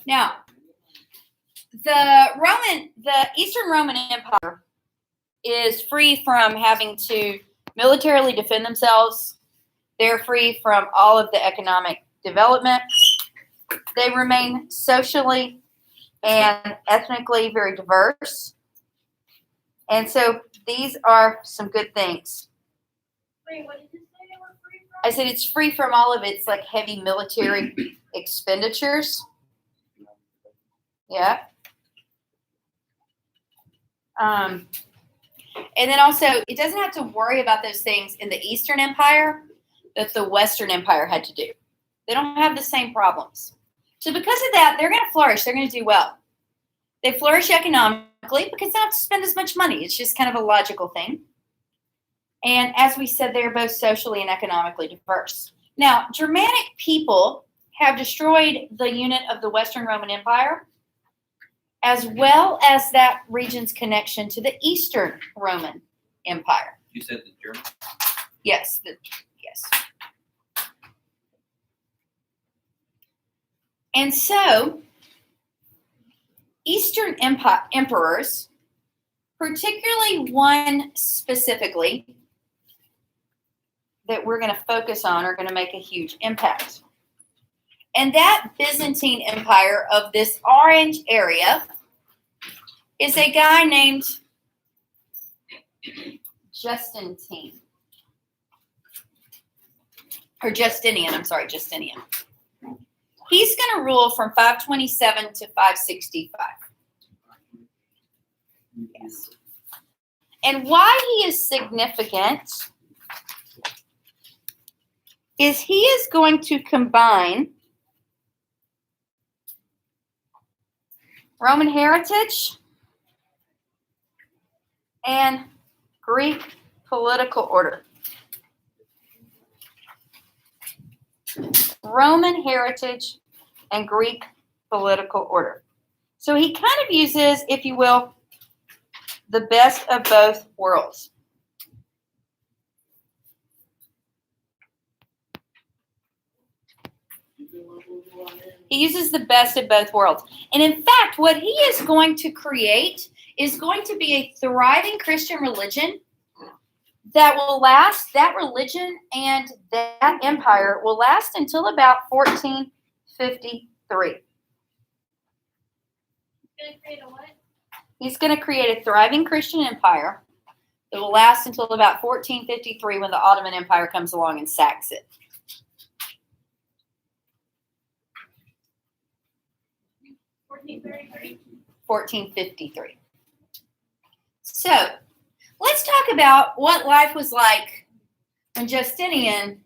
Now, the Eastern Roman Empire is free from having to militarily defend themselves. They're free from all of the economic development. They remain socially and ethnically very diverse. And so these are some good things. Wait, what did you say they were free from? I said it's free from all of its like heavy military expenditures. Yeah. And then also, it doesn't have to worry about those things in the Eastern Empire that the Western Empire had to do. They don't have the same problems. So because of that, they're going to flourish. They're going to do well. They flourish economically because they don't have to spend as much money. It's just kind of a logical thing. And as we said, they're both socially and economically diverse. Now, Germanic people have destroyed the unit of the Western Roman Empire, as well as that region's connection to the Eastern Roman Empire. You said the German? Yes. Yes. And so, Eastern emperors, particularly one specifically that we're going to focus on, are going to make a huge impact. And that Byzantine Empire of this orange area is a guy named Justinian. He's going to rule from 527 to 565. Yes. And why he is significant is he is going to combine Roman heritage and Greek political order. Roman heritage and Greek political order. So he kind of uses, if you will, the best of both worlds. He uses the best of both worlds. And in fact, what he is going to create is going to be a thriving Christian religion that will last, that religion and that empire will last until about 1453. Gonna create a what? He's going to create a thriving Christian empire that will last until about 1453 when the Ottoman Empire comes along and sacks it. 1453. So, let's talk about what life was like when Justinian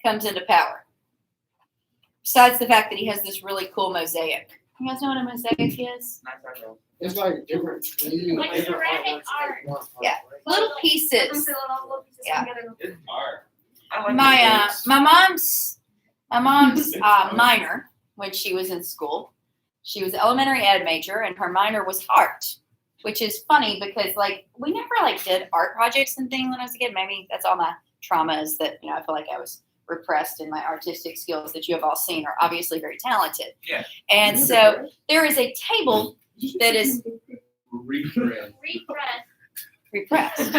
comes into power. Besides the fact that he has this really cool mosaic. You guys know what a mosaic is? It's like different. Like ceramic art. Yeah, little pieces. Yeah. It's hard. I like My mom's minor when she was in school. She was elementary ed major, and her minor was art, which is funny because we never did art projects and things when I was a kid. Maybe that's all my trauma is that I feel like I was repressed, and my artistic skills that you have all seen are obviously very talented. Yeah. And so there is a table that is Repressed. repressed.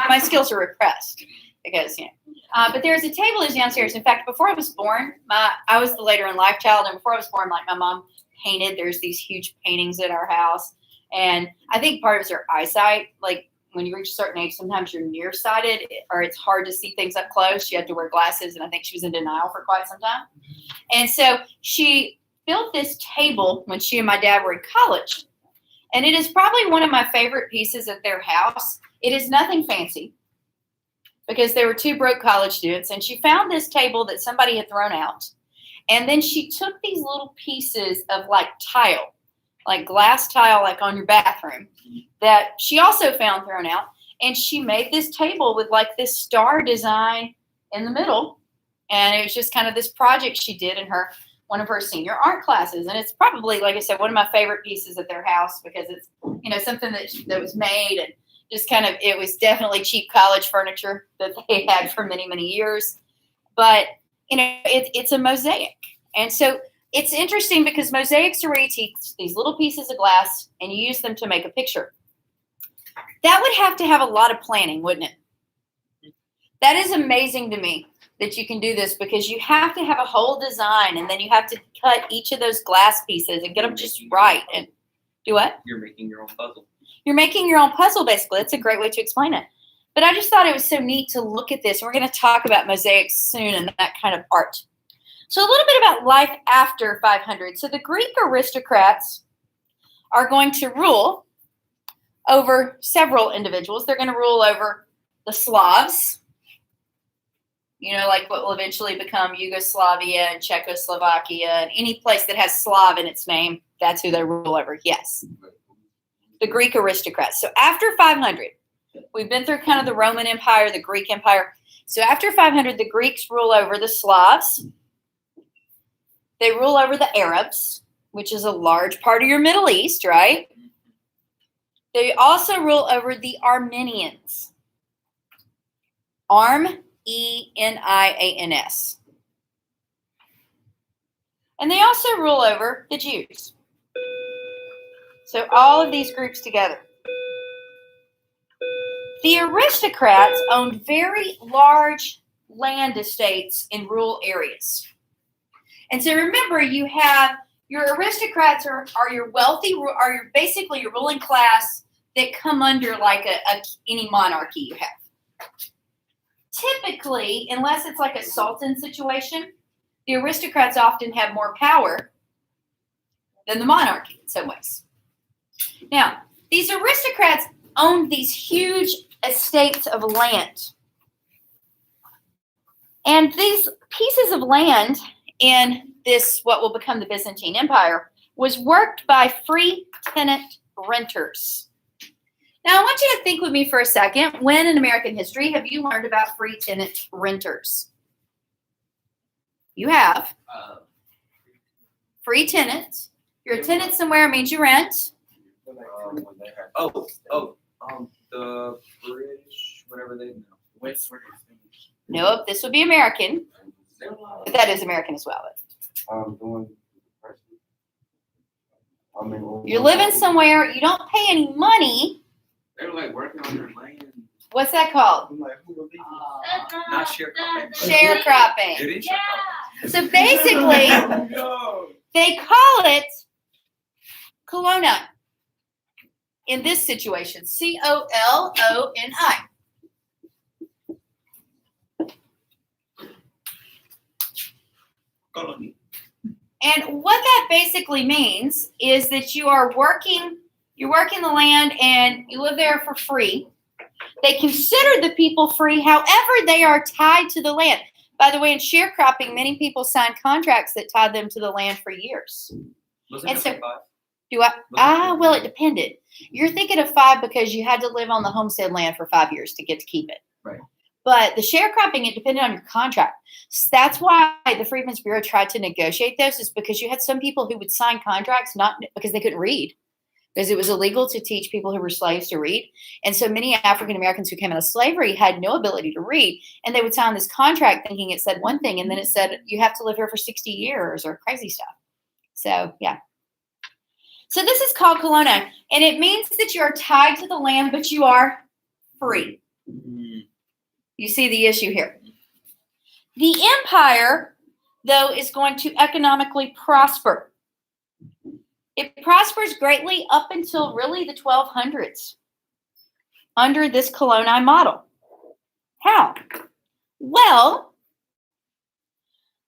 My skills are repressed because but there's a table that's downstairs. In fact, before I was born, I was the later in life child, and before I was born, my mom painted. There's these huge paintings at our house, and I think part of it's your eyesight. Like when you reach a certain age, sometimes you're nearsighted, or it's hard to see things up close. You have to wear glasses, and I think she was in denial for quite some time. And so she built this table when she and my dad were in college, and it is probably one of my favorite pieces at their house. It is nothing fancy because they were two broke college students, and she found this table that somebody had thrown out. And then she took these little pieces of tile, like glass tile, like on your bathroom, that she also found thrown out. And she made this table with this star design in the middle. And it was just kind of this project she did in one of her senior art classes. And it's probably, like I said, one of my favorite pieces at their house because it's, something that was made and just kind of, it was definitely cheap college furniture that they had for many, many years. But it's a mosaic. And so it's interesting because mosaics are where you take these little pieces of glass and you use them to make a picture. That would have to have a lot of planning, wouldn't it? That is amazing to me that you can do this because you have to have a whole design and then you have to cut each of those glass pieces and get them just right. And do what? You're making your own puzzle. You're making your own puzzle, basically. That's a great way to explain it. But I just thought it was so neat to look at this. And we're going to talk about mosaics soon and that kind of art. So a little bit about life after 500. So the Greek aristocrats are going to rule over several individuals. They're going to rule over the Slavs, like what will eventually become Yugoslavia and Czechoslovakia and any place that has Slav in its name. That's who they rule over. Yes. The Greek aristocrats. So after 500, we've been through kind of the Roman Empire, the Greek Empire. So after 500, the Greeks rule over the Slavs. They rule over the Arabs, which is a large part of your Middle East, right? They also rule over the Armenians. Armenians. And they also rule over the Jews. So all of these groups together. The aristocrats owned very large land estates in rural areas. And so remember, you have your aristocrats are your wealthy, are basically your ruling class that come under like any monarchy you have. Typically, unless it's like a sultan situation, the aristocrats often have more power than the monarchy in some ways. Now, these aristocrats owned these huge estates of land. And these pieces of land in this, what will become the Byzantine Empire, was worked by free tenant renters. Now, I want you to think with me for a second. When in American history have you learned about free tenant renters? You have. Free tenant. You're a tenant somewhere, means you rent. The British, whatever they know. Nope, this would be American. But that is American as well. You're living somewhere, you don't pay any money. They're like working on their land. What's that called? Not sharecropping. Sharecropping. It is Yeah. So basically, they call it Colonna in this situation. Colloni. Colony. And what that basically means is that you're working the land and you live there for free. They consider the people free, however, they are tied to the land. By the way, in sharecropping, many people sign contracts that tied them to the land for years. Wasn't And it so- like 5? Well, it depended. You're thinking of 5 because you had to live on the homestead land for 5 years to get to keep it. Right. But the sharecropping, it depended on your contract. So that's why the Freedmen's Bureau tried to negotiate those, is because you had some people who would sign contracts not because they couldn't read, because it was illegal to teach people who were slaves to read. And so many African Americans who came out of slavery had no ability to read, and they would sign this contract thinking it said one thing, and then it said you have to live here for 60 years or crazy stuff. So, yeah. So this is called Colonna, and it means that you are tied to the land, but you are free. You see the issue here. The empire, though, is going to economically prosper. It prospers greatly up until really the 1200s under this Colonni model. How? Well,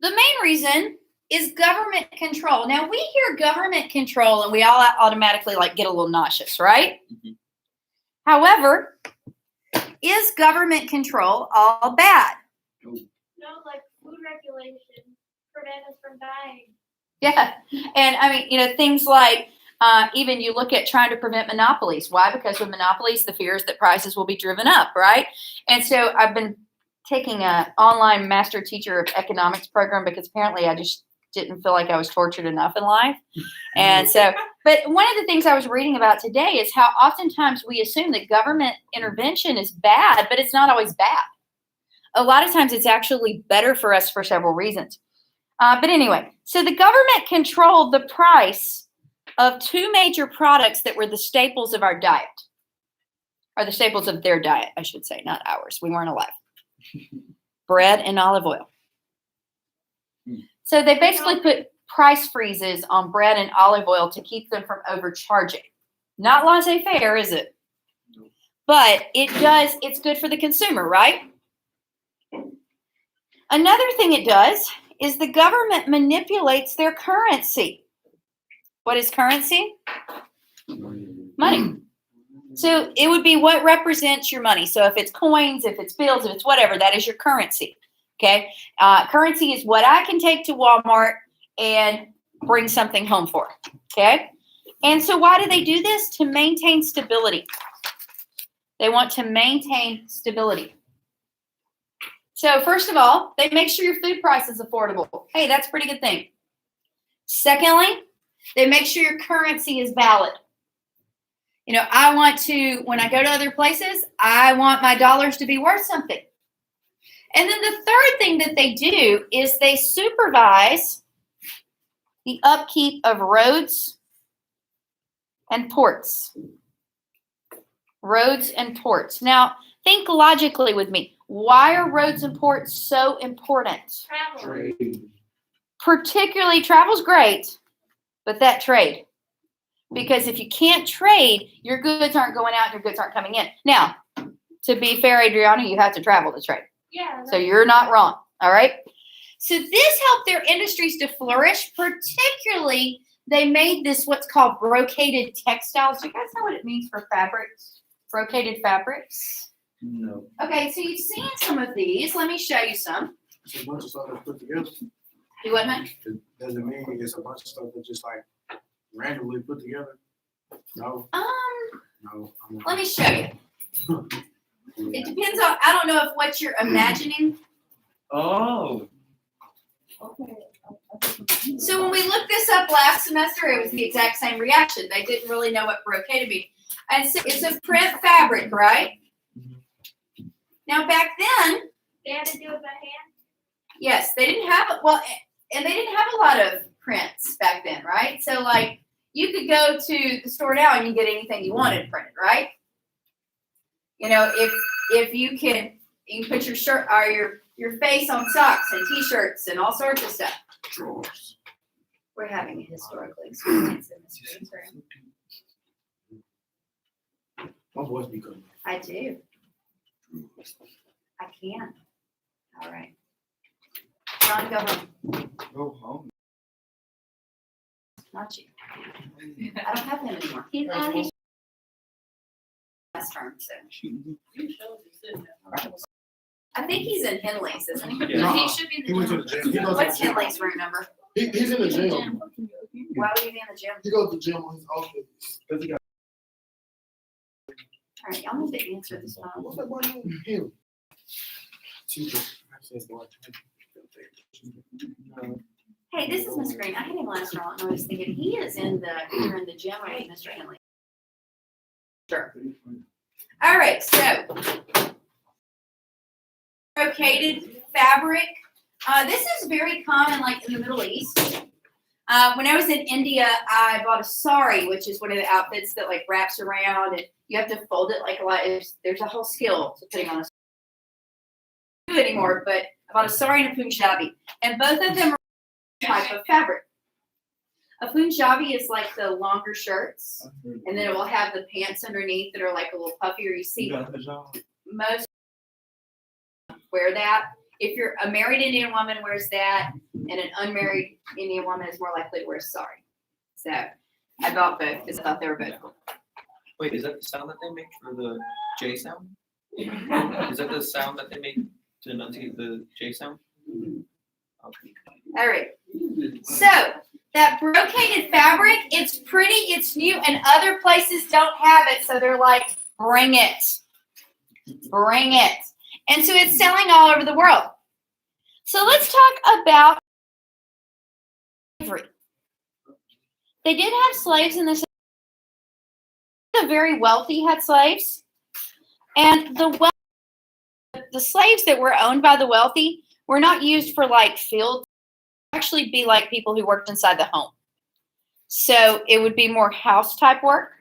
the main reason is government control. Now, we hear government control and we all automatically get a little nauseous, right? Mhm. However, is government control all bad? No, like food regulations prevent us from dying. Yeah. And I mean, things like even you look at trying to prevent monopolies. Why? Because with monopolies, the fear is that prices will be driven up, right? And so I've been taking an online master teacher of economics program because apparently I just didn't feel like I was tortured enough in life. And so, but one of the things I was reading about today is how oftentimes we assume that government intervention is bad, but it's not always bad. A lot of times it's actually better for us for several reasons. But anyway, so the government controlled the price of two major products that were the staples of our diet, or the staples of their diet, I should say, not ours. We weren't alive. Bread and olive oil. So they basically put price freezes on bread and olive oil to keep them from overcharging. Not laissez-faire, is it? But it's good for the consumer, right? Another thing it does is the government manipulates their currency. What is currency? Money. So it would be what represents your money. So if it's coins, if it's bills, if it's whatever, that is your currency. Okay. Currency is what I can take to Walmart and bring something home for. Okay. And so why do they do this? To maintain stability. They want to maintain stability. So first of all, they make sure your food price is affordable. Hey, that's a pretty good thing. Secondly, they make sure your currency is valid. You know, I want to, when I go to other places, I want my dollars to be worth something. And then the third thing that they do is they supervise the upkeep of roads and ports. Roads and ports. Now, think logically with me. Why are roads and ports so important? Travel. Particularly, travel's great, but that trade. Because if you can't trade, your goods aren't going out, your goods aren't coming in. Now, to be fair, Adriana, you have to travel to trade. Yeah. So you're not wrong, all right? So this helped their industries to flourish. Particularly, they made this what's called brocaded textiles. Do you guys know what it means for fabrics? Brocaded fabrics? No. Okay, so you've seen some of these. Let me show you some. It's a bunch of stuff that's put together. Do what, man? It doesn't mean it's a bunch of stuff that's just like randomly put together. No, no. Let me show you. It depends on, I don't know if what you're imagining. Oh. So when we looked this up last semester, it was the exact same reaction. They didn't really know what brocaded means. And so it's a print fabric, right? Now back then, They had to do it by hand. yes, they didn't have and they didn't have a lot of prints back then, right? So like you could go to the store now and you get anything you wanted printed, right? You know, if you can put your shirt or your face on socks and t-shirts and all sorts of stuff. Drawers. We're having a historical experience in this room. My voice be good. I do. I can. All right. John, go home. Go home. Not you. I don't have him anymore. He's on his. Last term, so. I think he's in Henley's, isn't he? Yeah. He should be He went to the gym. He goes to the What's gym. Henley's room number? He's in the gym. Why would he be in the gym? He goes to the gym on his off days. All right, y'all need to answer this phone. What's that boy name? Him. Hey, this is Miss Green. I had him last night, and I was thinking he is either in the gym or with Mr. Henley. Sure. All right, so brocaded fabric. This is very common, like in the Middle East. When I was in India, I bought a sari, which is one of the outfits that like wraps around, and you have to fold it like a lot. There's a whole skill to putting on a sari. Anymore, but I bought a sari and a Punjabi, and both of them are type of fabric. A Punjabi is like the longer shirts, and then it will have the pants underneath that are like a little puffier. You see, most wear that. If you're a married Indian woman, wears that, and an unmarried Indian woman is more likely to wear a sari. So I bought both because I thought they were both cool. Wait, is that the sound that they make for the J sound? Is that the sound that they make to enunciate the J sound? Okay. All right. So that brocaded fabric, it's pretty, it's new, and other places don't have it. So they're like, bring it. Bring it. And so it's selling all over the world. So let's talk about slavery. They did have slaves in this. The very wealthy had slaves. And the slaves that were owned by the wealthy were not used for like field actually be like people who worked inside the home. So it would be more house type work.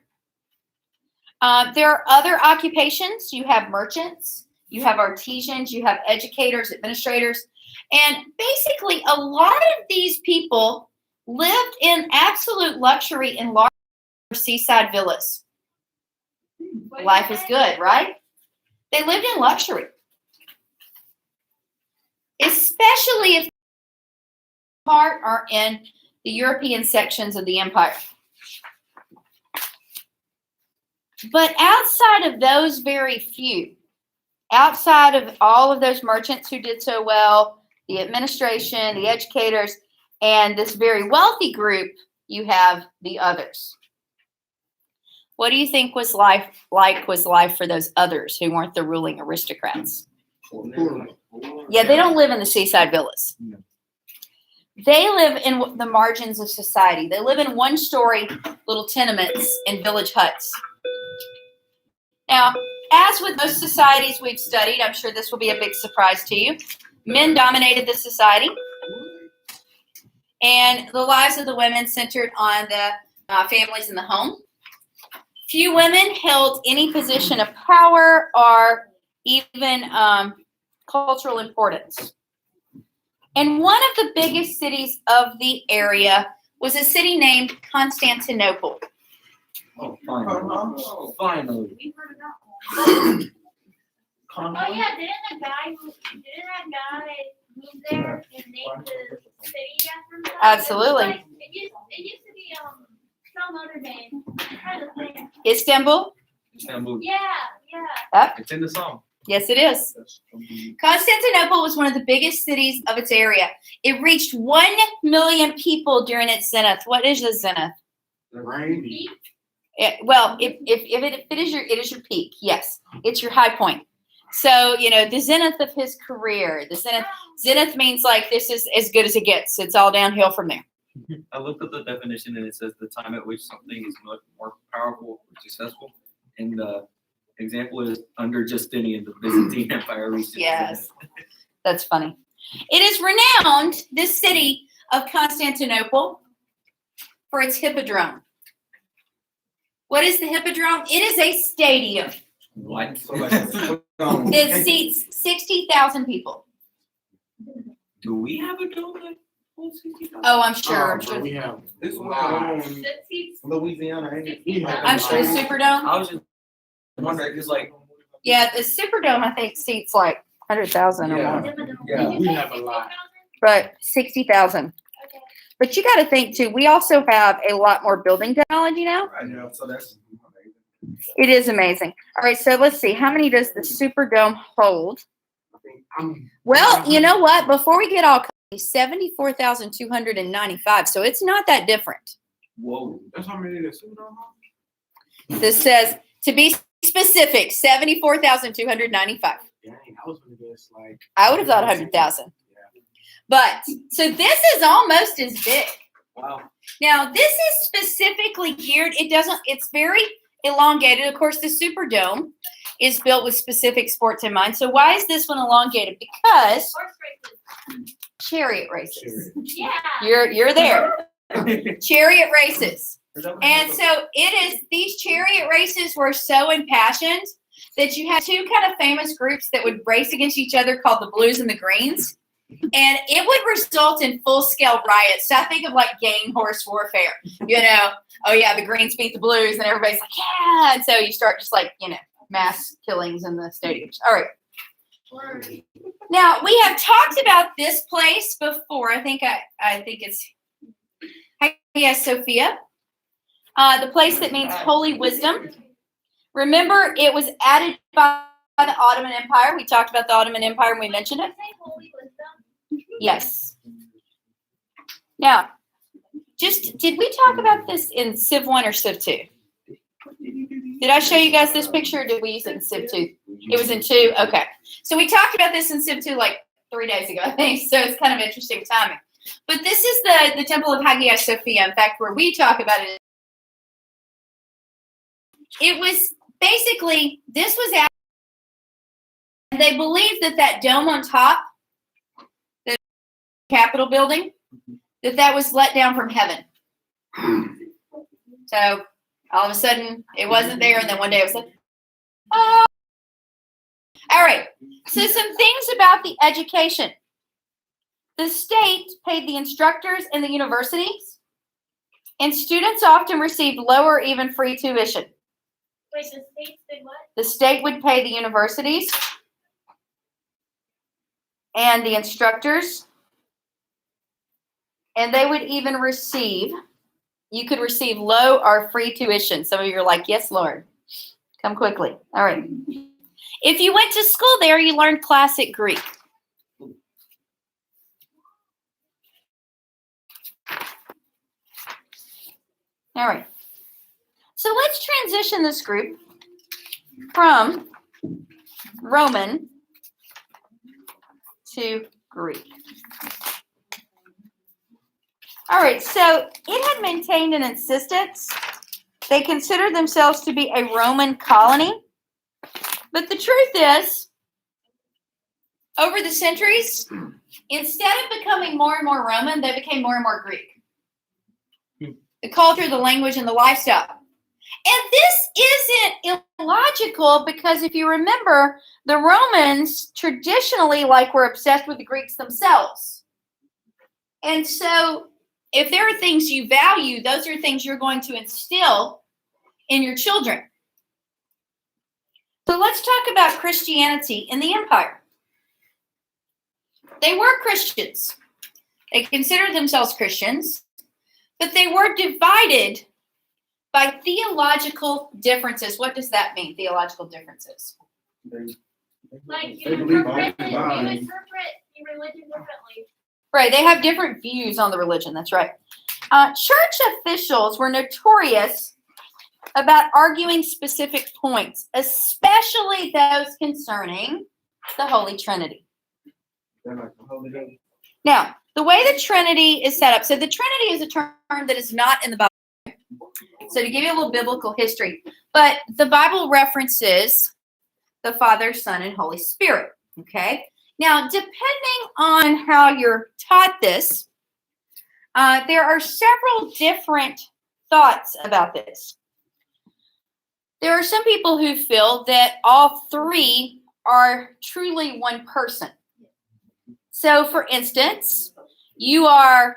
There are other occupations. You have merchants, you have artisans, you have educators, administrators, and basically a lot of these people lived in absolute luxury in large seaside villas. Life is good, right? They lived in luxury, especially if part are in the European sections of the empire. But outside of those very few, outside of all of those merchants who did so well, the administration, the educators, and this very wealthy group, you have the others. What do you think was life for those others who weren't the ruling aristocrats? Yeah, they don't live in the seaside villas. They live in the margins of society. They live in one-story little tenements and village huts. Now, as with most societies we've studied, I'm sure this will be a big surprise to you. Men dominated the society, and the lives of the women centered on the families in the home. Few women held any position of power or even cultural importance. And one of the biggest cities of the area was a city named Constantinople. Oh, finally. We heard about that. Oh yeah, didn't that guy move there and name the city after himself? Absolutely. It used to be some other name. I'm trying to think. Istanbul? Istanbul. Yeah. It's in the song. Yes, it is. Constantinople was one of the biggest cities of its area. It reached 1 million people during its zenith. What is the zenith? The rain. It is your peak. Yes, it's your high point. So, the zenith of his career, zenith means like this is as good as it gets. It's all downhill from there. I looked up the definition and it says the time at which something is much more powerful or successful. And the example is under Justinian, the Byzantine Empire reached its Yes, zenith. that's funny. It is renowned, this city of Constantinople, for its hippodrome. What is the hippodrome? It is a stadium. What? It seats 60,000 people. Do we have a dome that holds 60,000? Oh, I'm sure. I'm sure. We have. This one, That seats Louisiana, ain't it? I'm sure the Superdome. I was just wondering, because like, Yeah, the Superdome, I think, seats like 100,000 or Yeah. more. Yeah, we have a lot. But 60,000. Okay. But you got to think, too, we also have a lot more building technology now. Right now, so that's It is amazing. All right, so let's see. How many does the Superdome hold? I think I'm. Well, you know what? Before we get all crazy, 74,295. So it's not that different. whoa. That's how many the Superdome have? This says, to be specific, 74,295. Dang, I was gonna guess like. I would have thought 100,000. But, so this is almost as big. Wow. Now, this is specifically geared, it's very elongated. Of course, the Superdome is built with specific sports in mind. So why is this one elongated? Because Horse races. chariot races. Yeah. You're there. Chariot races. Is that what And it is? so these chariot races were so impassioned that you had two kind of famous groups that would race against each other called the Blues and the Greens. And it would result in full-scale riots. So I think of like gang horse warfare. Oh yeah, the Greens beat the Blues, and everybody's like, yeah. And so you start just like, mass killings in the stadiums. All right. Now we have talked about this place before. I think it's Hagia Sophia, the place that means holy wisdom. Remember, it was added by the Ottoman Empire. We talked about the Ottoman Empire and we mentioned it. Holy wisdom. Yes. Now, did we talk about this in Civ 1 or Civ 2? Did I show you guys this picture or did we use it in Civ 2? It was in 2? Okay. So we talked about this in Civ 2 like 3 days ago, I think. So it's kind of interesting timing. But this is the Temple of Hagia Sophia. In fact, where we talk about it, it was basically, this was added. And they believed that dome on top, the Capitol building, that was let down from heaven. So all of a sudden it wasn't there, and then one day it was like, oh. All right. So some things about the education. The state paid the instructors in the universities, and students often received low or even free tuition. Wait, the states did what? The state would pay the universities and the instructors, and they would even receive, you could receive low or free tuition. Some of you are like, yes, Lord, come quickly. All right. If you went to school there, you learned classic Greek. All right. So let's transition this group from Roman to Greek. All right, so it had maintained an insistence. They considered themselves to be a Roman colony. But the truth is, over the centuries, instead of becoming more and more Roman, they became more and more Greek. The culture, the language, and the lifestyle. And this isn't illogical because if you remember, the Romans traditionally were obsessed with the Greeks themselves. And so if there are things you value, those are things you're going to instill in your children. So let's talk about Christianity in the empire. They were Christians. They considered themselves Christians, but they were divided by theological differences. What does that mean, theological differences? Like They you believe all interpret the your Bible. religion differently. Right, they have different views on the religion, that's right. Church officials were notorious about arguing specific points, especially those concerning the Holy Trinity. They're like the Holy Ghost. Now, the way the Trinity is set up, so the Trinity is a term that is not in the Bible. So to give you a little biblical history, but the Bible references the Father, Son, and Holy Spirit, okay? Now, depending on how you're taught this, there are several different thoughts about this. There are some people who feel that all three are truly one person. So, for instance, you are,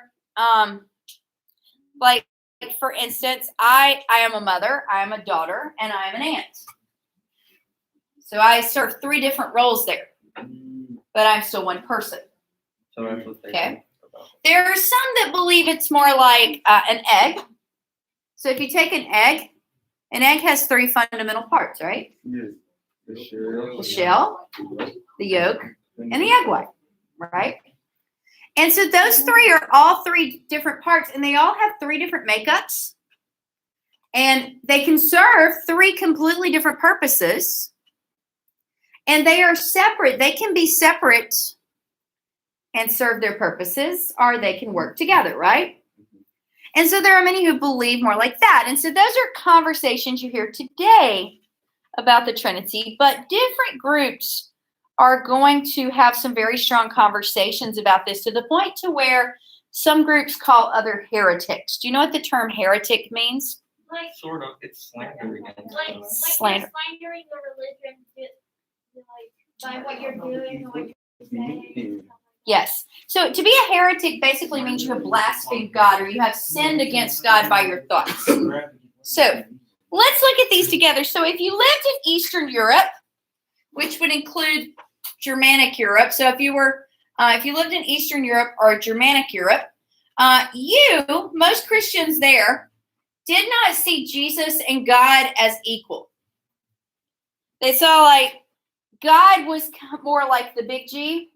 for instance, I am a mother, I am a daughter, and I am an aunt. So I serve three different roles there, but I'm still one person. So that's what they Okay. think about it. There are some that believe it's more like an egg. So if you take an egg has three fundamental parts, right? Yeah. The shell, the yolk, and the egg white, right? And so those three are all three different parts, and they all have three different makeups. And they can serve three completely different purposes. And they are separate. They can be separate and serve their purposes, or they can work together, right? And so there are many who believe more like that. And so those are conversations you hear today about the Trinity, but different groups are going to have some very strong conversations about this to the point to where some groups call other heretics. Do you know what the term heretic means? Like, Sort of, it's slander against like them. you're Slander. slandering the religion by what you're doing or what you're saying. Yes. So to be a heretic basically means you have blasphemed God or you have sinned against God by your thoughts. So let's look at these together. So if you lived in Eastern Europe, which would include Germanic Europe. So if you lived in Eastern Europe or Germanic Europe, most Christians there did not see Jesus and God as equal. They saw God was more like the big G,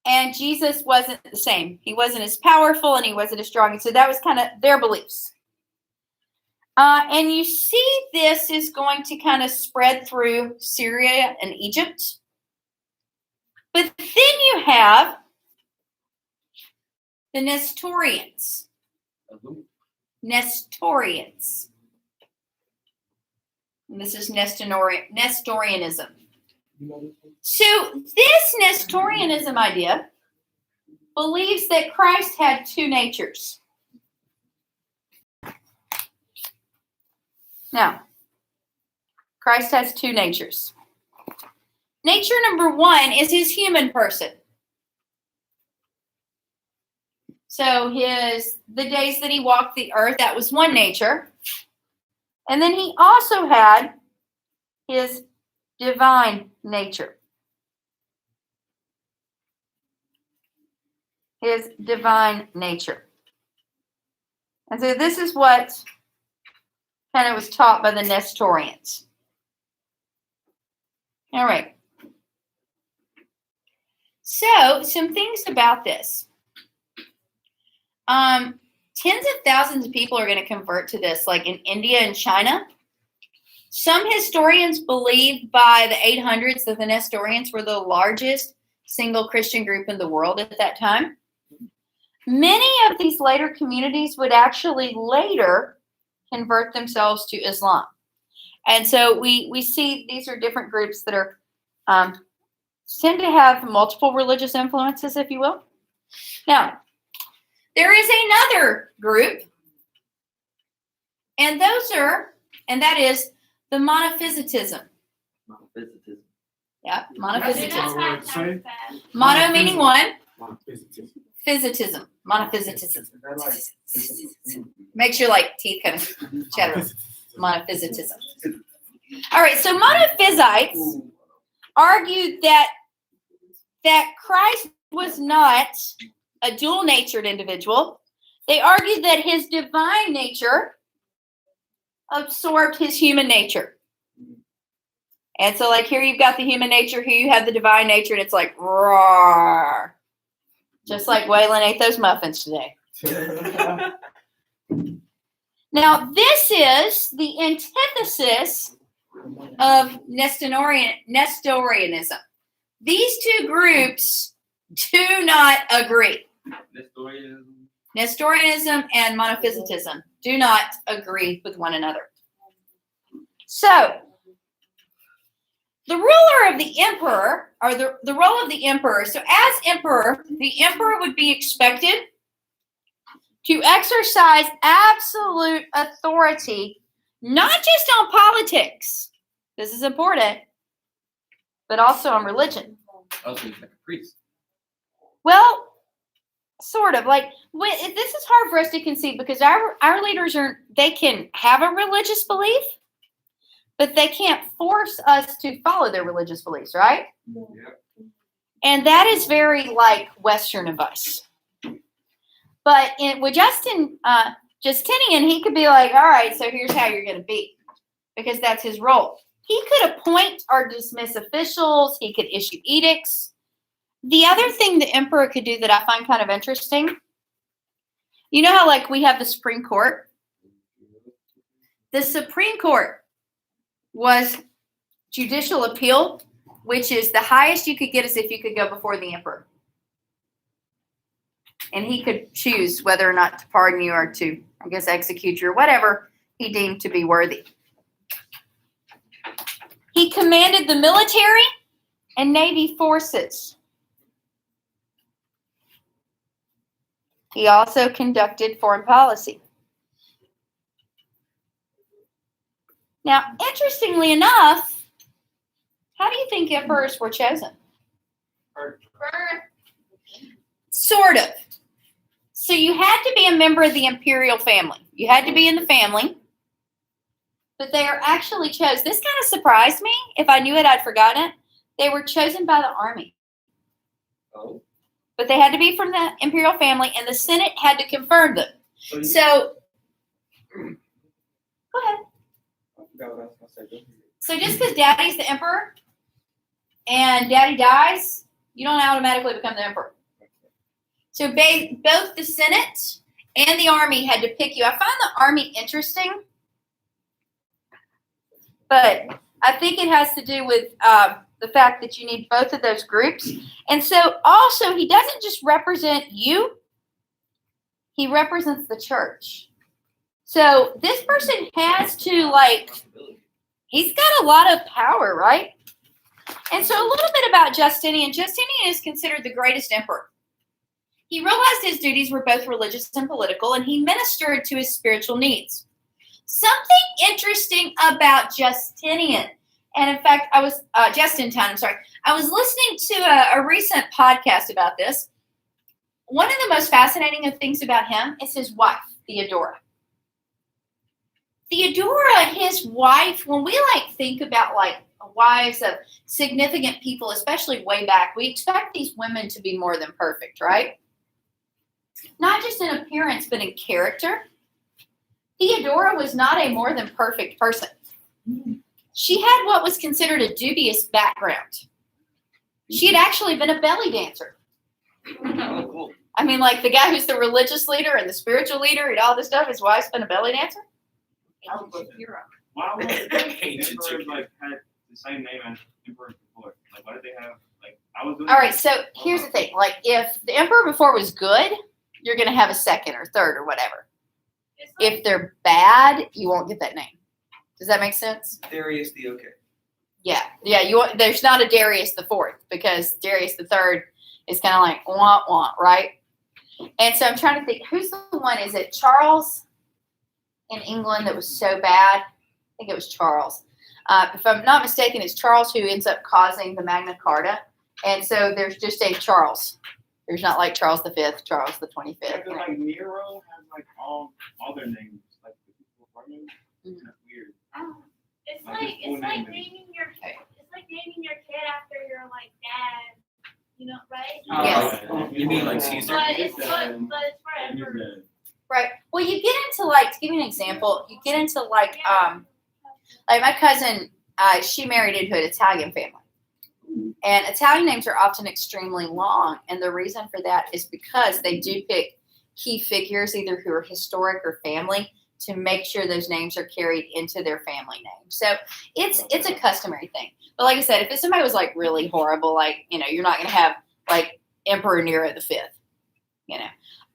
and Jesus wasn't the same. He wasn't as powerful and he wasn't as strong. And so that was kind of their beliefs. And you see this is going to kind of spread through Syria and Egypt. But then you have the Nestorians. Nestorians. And this is Nestorianism. So this Nestorianism idea believes that Christ had two natures. Now, Christ has two natures. Nature number one is his human person. So the days that he walked the earth, that was one nature. And then he also had his divine nature. His divine nature. And so this is what kind of was taught by the Nestorians. All right. So, some things about this. Tens of thousands of people are going to convert to this, like in India and China. Some historians believe by the 800s that the Nestorians were the largest single Christian group in the world at that time. Many of these later communities would actually later convert themselves to Islam. And so we see these are different groups that are tend to have multiple religious influences, if you will. Now, there is another group, and that is the monophysitism. Monophysitism. Yeah, Dude, monophysitism. that's not fast. Mono meaning one, Monophysitism. physitism, monophysitism. Is that like, Makes your like teeth kind of chatter. Monophysitism. All right, so monophysites argued that Christ was not a dual-natured individual. They argued that his divine nature absorbed his human nature. And so, like, here you've got the human nature, here you have the divine nature, and it's like, roar. Just like Waylon ate those muffins today. Now, this is the antithesis of Nestorianism. These two groups do not agree. Nestorianism and monophysitism do not agree with one another. So, the ruler of the emperor, or the role of the emperor, so as emperor, the emperor would be expected to exercise absolute authority, not just on politics, this is important, but also on religion. Oh, so he's like a priest. Well, sort of. Like, this is hard for us to conceive because our leaders they can have a religious belief, but they can't force us to follow their religious beliefs, right? Yeah. And that is very, like, Western of us. But with Justinian, he could be like, all right, so here's how you're going to be, because that's his role. He could appoint or dismiss officials. He could issue edicts. The other thing the emperor could do that I find kind of interesting, you know how, like, we have the Supreme Court? The Supreme Court was judicial appeal, which is the highest you could get is if you could go before the emperor. And he could choose whether or not to pardon you or to, I guess, execute you or whatever he deemed to be worthy. He commanded the military and navy forces. He also conducted foreign policy. Now, interestingly enough, how do you think emperors were chosen? Sort of. So you had to be a member of the imperial family. You had to be in the family. But they are actually chosen. This kind of surprised me. If I knew it, I'd forgotten it. They were chosen by the army. Oh. But they had to be from the imperial family, and the Senate had to confirm them. So, go ahead. I forgot what I was gonna say. So just because daddy's the emperor and daddy dies, you don't automatically become the emperor. So both the Senate and the army had to pick you. I find the army interesting, but I think it has to do with the fact that you need both of those groups. And so also, he doesn't just represent you, he represents the church. So this person has to, like, he's got a lot of power, right? And so a little bit about Justinian. Justinian is considered the greatest emperor. He realized his duties were both religious and political, and he ministered to his spiritual needs. Something interesting about Justinian, and in fact, I was I was listening to a recent podcast about this. One of the most fascinating things about him is his wife, Theodora. Theodora, his wife, when we think about wives of significant people, especially way back, we expect these women to be more than perfect, right? Not just in appearance, but in character. Theodora was not a more than perfect person. She had what was considered a dubious background. She had actually been a belly dancer. Oh, cool. I mean, the guy who's the religious leader and the spiritual leader and all this stuff, his wife's been a belly dancer? Why would Ancient emperors had the same name as emperors before? Why did they have I was doing All right, so here's the thing. If the emperor before was good, you're going to have a second or third or whatever. If they're bad, you won't get that name. Does that make sense? Darius the okay. Yeah. There's not a Darius the Fourth because Darius the Third is kind of wah, right? And so I'm trying to think, who's the one? Is it Charles in England that was so bad? I think it was Charles. If I'm not mistaken, it's Charles who ends up causing the Magna Carta. And so there's just a Charles. There's not Charles the Fifth, Charles the 25th. Yeah, 'cause, Nero has all their names, the people before him. Mhm. That's weird. It's Like like his full it's like name is- naming your kid after your dad, right? Yes. You mean Caesar? But it's for emperors. Right. Well, you get into to give you an example, you get into my cousin, she married into an Italian family. And Italian names are often extremely long. And the reason for that is because they do pick key figures, either who are historic or family, to make sure those names are carried into their family name. So it's a customary thing. But like I said, if somebody was really horrible, you're not going to have Emperor Nero the Fifth,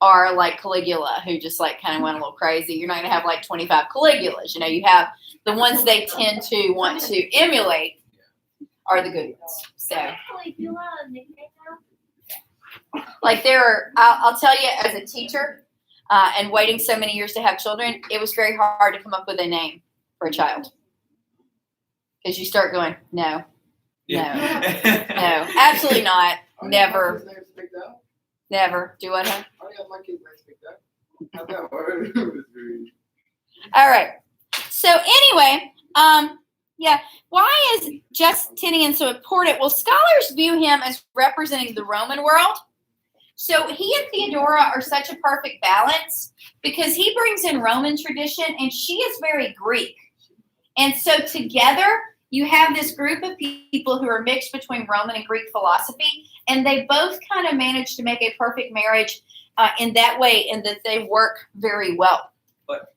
or Caligula, who just kind of went a little crazy. You're not going to have 25 Caligulas. You have the ones they tend to want to emulate are the good ones. So I'll tell you, as a teacher and waiting so many years to have children, it was very hard to come up with a name for a child. Because you start going, no, absolutely not. Never. Never. Do what? Huh? Oh yeah, my kids name's picked up. I know. All right. So anyway, why is Justinian so important? Well, scholars view him as representing the Roman world. So he and Theodora are such a perfect balance because he brings in Roman tradition and she is very Greek. And so together you have this group of people who are mixed between Roman and Greek philosophy, and they both kind of manage to make a perfect marriage in that way, and that they work very well. But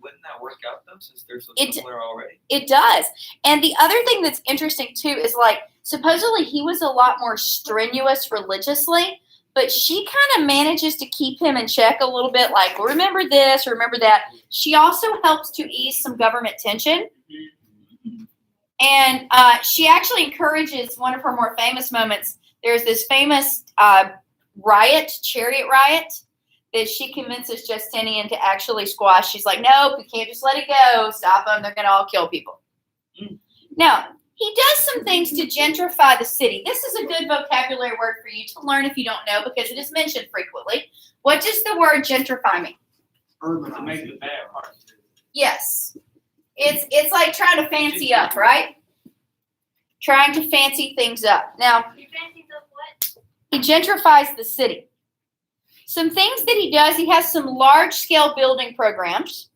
wouldn't that work out though, since they're so similar already? It does. And the other thing that's interesting too is supposedly he was a lot more strenuous religiously, but she kind of manages to keep him in check a little bit, remember this, remember that. She also helps to ease some government tension. And she actually encourages one of her more famous moments. There's this famous chariot riot, that she convinces Justinian to actually squash. She's like, nope, you can't just let it go. Stop them. They're going to all kill people. Now, he does some things to gentrify the city. This is a good vocabulary word for you to learn if you don't know, because it is mentioned frequently. What does the word gentrify mean? To make the bad part. Yes. It's like trying to fancy up, right? Trying to fancy things up. Now, You fancy the what? he gentrifies the city. Some things that he does, he has some large-scale building programs,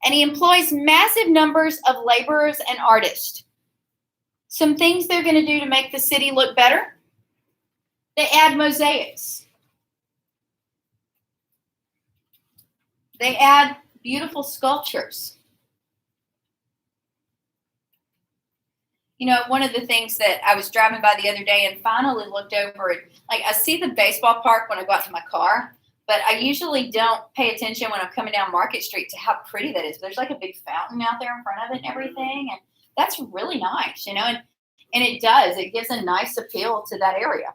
and he employs massive numbers of laborers and artists. Some things they're going to do to make the city look better, they add mosaics. They add beautiful sculptures. One of the things that I was driving by the other day and finally looked over it, I see the baseball park when I go out to my car, but I usually don't pay attention when I'm coming down Market Street to how pretty that is. There's a big fountain out there in front of it and everything, and that's really nice, and it does. It gives a nice appeal to that area.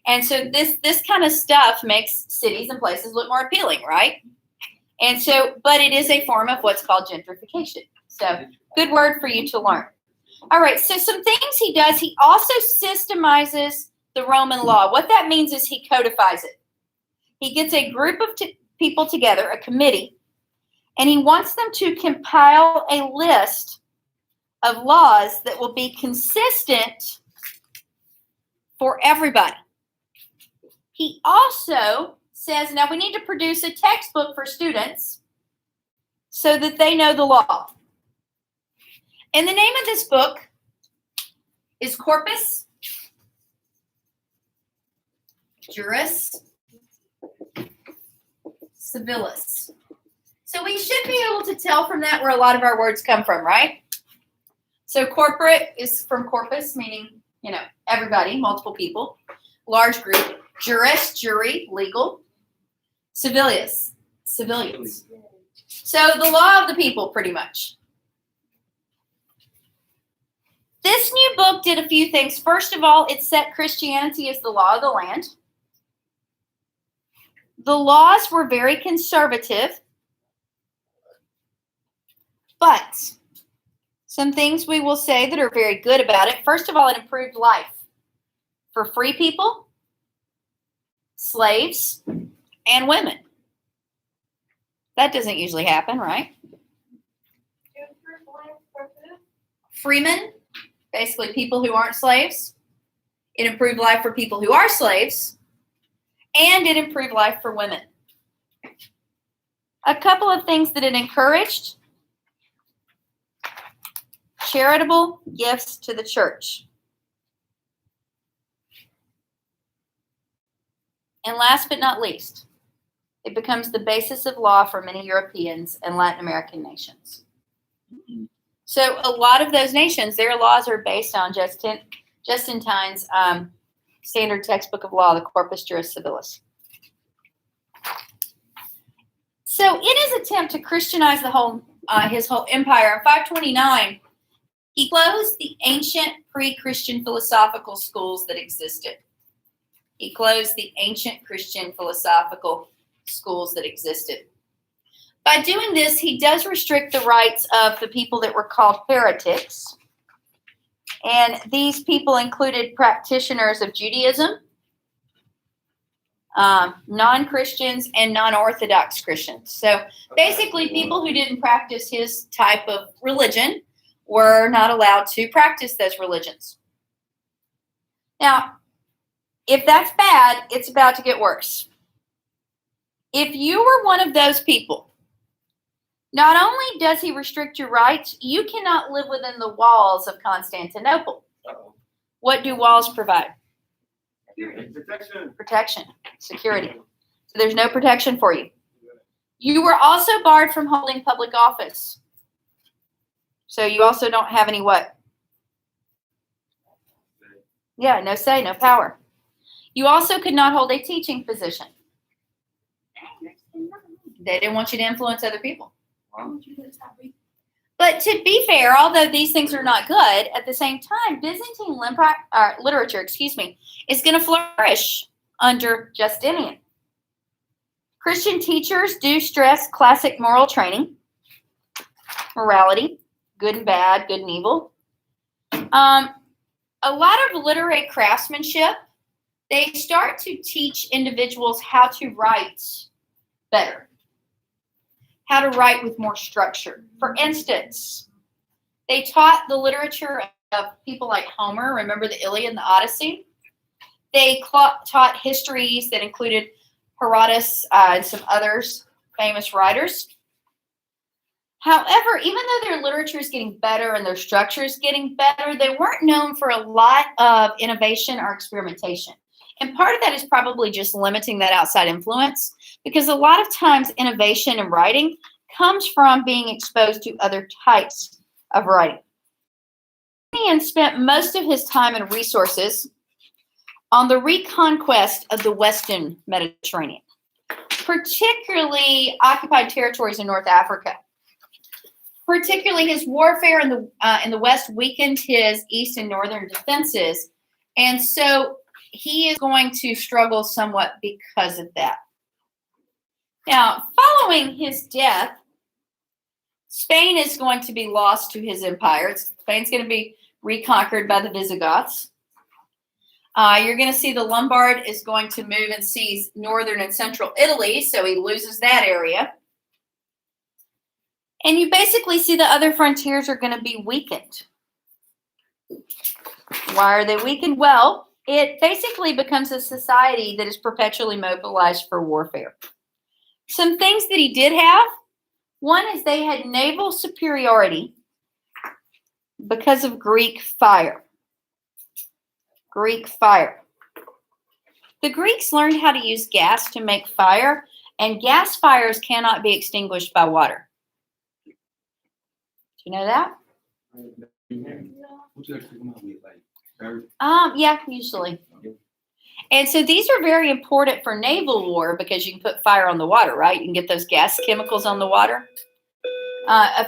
And so this kind of stuff makes cities and places look more appealing, right? And so, but it is a form of what's called gentrification. So good word for you to learn. All right, so some things he does, he also systemizes the Roman law. What that means is he codifies it. He gets a group of people together, a committee, and he wants them to compile a list of laws that will be consistent for everybody. He also says, now we need to produce a textbook for students so that they know the law. And the name of this book is Corpus Juris Civilis. So we should be able to tell from that where a lot of our words come from, right? So corporate is from corpus, meaning, everybody, multiple people, large group. Juris, jury, legal. Civilius, civilians. So the law of the people, pretty much. This new book did a few things. First of all, it set Christianity as the law of the land. The laws were very conservative, but some things we will say that are very good about it. First of all, it improved life for free people, slaves, and women. That doesn't usually happen, right? Freemen, basically people who aren't slaves. It improved life for people who are slaves, and it improved life for women. A couple of things that it encouraged: charitable gifts to the church. And last but not least, it becomes the basis of law for many Europeans and Latin American nations. So a lot of those nations, their laws are based on Justinian's standard textbook of law, the Corpus Juris Civilis. So in his attempt to Christianize his whole empire, in 529, he closed the ancient pre-Christian philosophical schools that existed. He closed the ancient Christian philosophical schools that existed. By doing this, he does restrict the rights of the people that were called heretics. And these people included practitioners of Judaism, non-Christians, and non-Orthodox Christians. So basically, people who didn't practice his type of religion were not allowed to practice those religions. Now, if that's bad, it's about to get worse. If you were one of those people, not only does he restrict your rights, you cannot live within the walls of Constantinople. What do walls provide? Protection, security. So there's no protection for you. You were also barred from holding public office. So you also don't have any what? Yeah, no say, no power. You also could not hold a teaching position. They didn't want you to influence other people. But to be fair, although these things are not good, at the same time, Byzantine literature, is going to flourish under Justinian. Christian teachers do stress classic moral training, morality, good and bad, good and evil. A lot of literary craftsmanship. They start to teach individuals how to write better, how to write with more structure. For instance, they taught the literature of people like Homer. Remember the Iliad and the Odyssey? They taught histories that included Herodotus and some others, famous writers. However, even though their literature is getting better and their structure is getting better, they weren't known for a lot of innovation or experimentation. And part of that is probably just limiting that outside influence, because a lot of times innovation in writing comes from being exposed to other types of writing. Justinian spent most of his time and resources on the reconquest of the Western Mediterranean, particularly occupied territories in North Africa. Particularly his warfare in the West weakened his east and northern defenses. And so he is going to struggle somewhat because of that. Now, following his death, Spain is going to be lost to his empire. Spain's going to be reconquered by the Visigoths. You're going to see the Lombard is going to move and seize northern and central Italy, so he loses that area. And you basically see the other frontiers are going to be weakened. Why are they weakened? Well, it basically becomes a society that is perpetually mobilized for warfare. Some things that he did have, one is they had naval superiority because of Greek fire. Greek fire. The Greeks learned how to use gas to make fire, and gas fires cannot be extinguished by water. Do you know that? Yeah, usually. And so these are very important for naval war because you can put fire on the water, right? You can get those gas chemicals on the water. I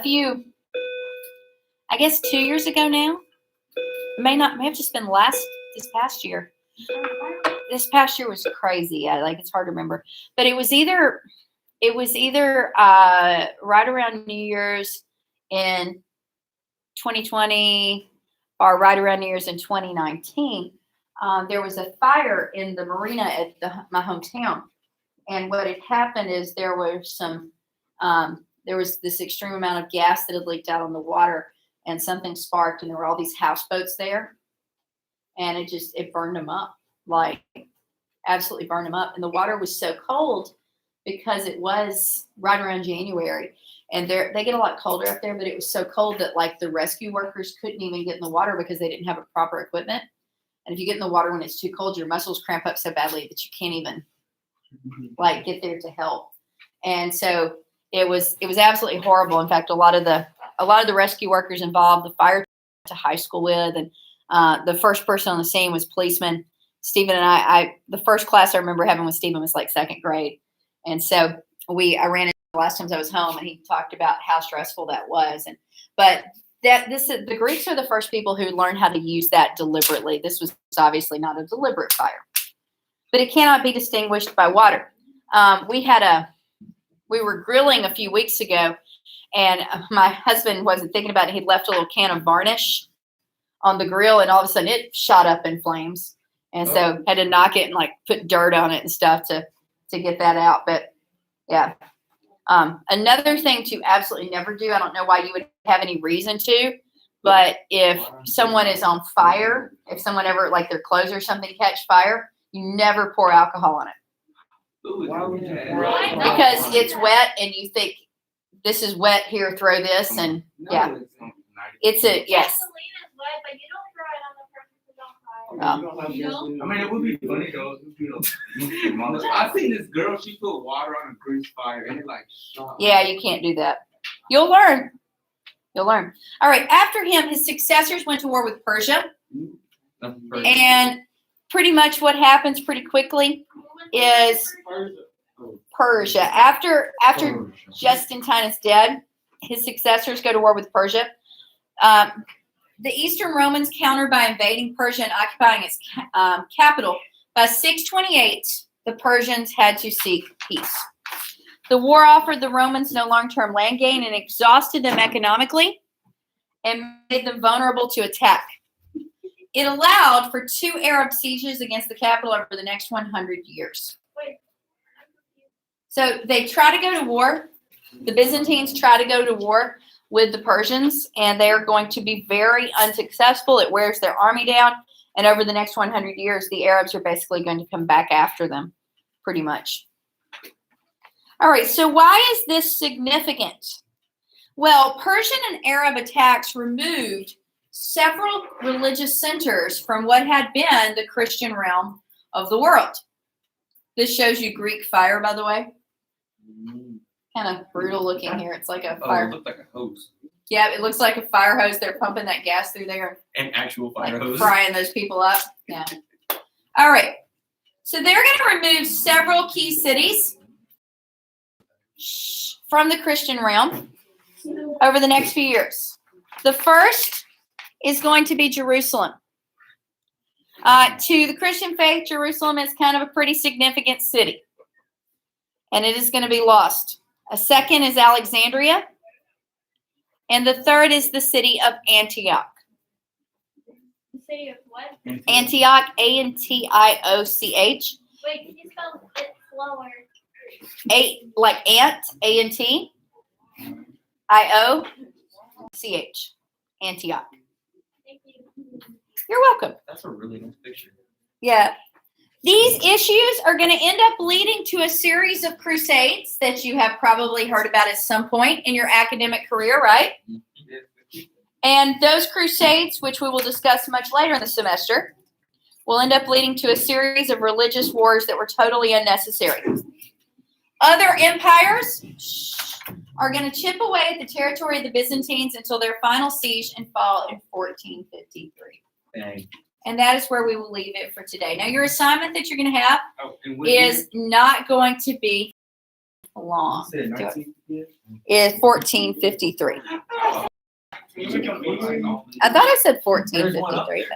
guess 2 years ago now, may have just been this past year. This past year was crazy. It's hard to remember, but it was either right around New Year's in 2020 or right around New Year's in 2019. There was a fire in the marina at my hometown, and what had happened is there was this extreme amount of gas that had leaked out on the water, and something sparked, and there were all these houseboats there, and it burned them up, absolutely burned them up. And the water was so cold because it was right around January, and they get a lot colder up there, but it was so cold that the rescue workers couldn't even get in the water because they didn't have a proper equipment. And if you get in the water when it's too cold, your muscles cramp up so badly that you can't even get there to help. And so it was absolutely horrible. In fact, a lot of the rescue workers involved, the fire to high school with, and the first person on the scene was policeman Stephen and I. The first class I remember having with Stephen was second grade, and so I ran into the last times I was home, and he talked about how stressful that was. The Greeks are the first people who learned how to use that deliberately. This was obviously not a deliberate fire, but it cannot be distinguished by water. We were grilling a few weeks ago, and my husband wasn't thinking about it. He'd left a little can of varnish on the grill, and all of a sudden it shot up in flames. And so had to knock it and put dirt on it and stuff to get that out. But yeah. Another thing to absolutely never do, I don't know why you would have any reason to, but if someone is on fire, if someone ever, their clothes or something catch fire, you never pour alcohol on it. Why would you? Because it's wet and you think, this is wet here, throw this, and yeah. It's a, yes. Gasoline is wet, but you don't throw it on the person who's on fire. I mean, it would be funny though. I seen this girl. She put water on a grease fire and it shot. Yeah, you can't do that. You'll learn. All right. After him, his successors went to war with Persia, and pretty much what happens pretty quickly is Persia. After Justinian is dead, his successors go to war with Persia. The Eastern Romans countered by invading Persia and occupying its capital. By 628, the Persians had to seek peace. The war offered the Romans no long-term land gain and exhausted them economically and made them vulnerable to attack. It allowed for 2 Arab sieges against the capital over the next 100 years. So they try to go to war. The Byzantines try to go to war with the Persians, and they're going to be very unsuccessful. It wears their army down, and over the next 100 years, the Arabs are basically going to come back after them, pretty much. All right, so why is this significant? Well, Persian and Arab attacks removed several religious centers from what had been the Christian realm of the world. This shows you Greek fire, by the way. Kind of brutal looking here. It's like a fire. It looked like a hose. Yeah, it looks like a fire hose. They're pumping that gas through there. An actual fire hose. Frying those people up. Yeah. All right. So they're going to remove several key cities from the Christian realm over the next few years. The first is going to be Jerusalem. To the Christian faith, Jerusalem is kind of a pretty significant city, and it is going to be lost. A second is Alexandria, and the third is the city of Antioch. The city of what? Antioch, Antioch. Wait, can you spell it slower? Like ant, A-N-T, I-O-C-H. Antioch. Thank you. You're welcome. That's a really nice picture. Yeah. These issues are going to end up leading to a series of crusades that you have probably heard about at some point in your academic career, right? And those crusades, which we will discuss much later in the semester, will end up leading to a series of religious wars that were totally unnecessary. Other empires are going to chip away at the territory of the Byzantines until their final siege and fall in 1453. Dang. And that is where we will leave it for today. Now, your assignment that you're going to have Oh, and what is not going to be long. year? You said 19? Is 1453. Oh. I thought I said 1453.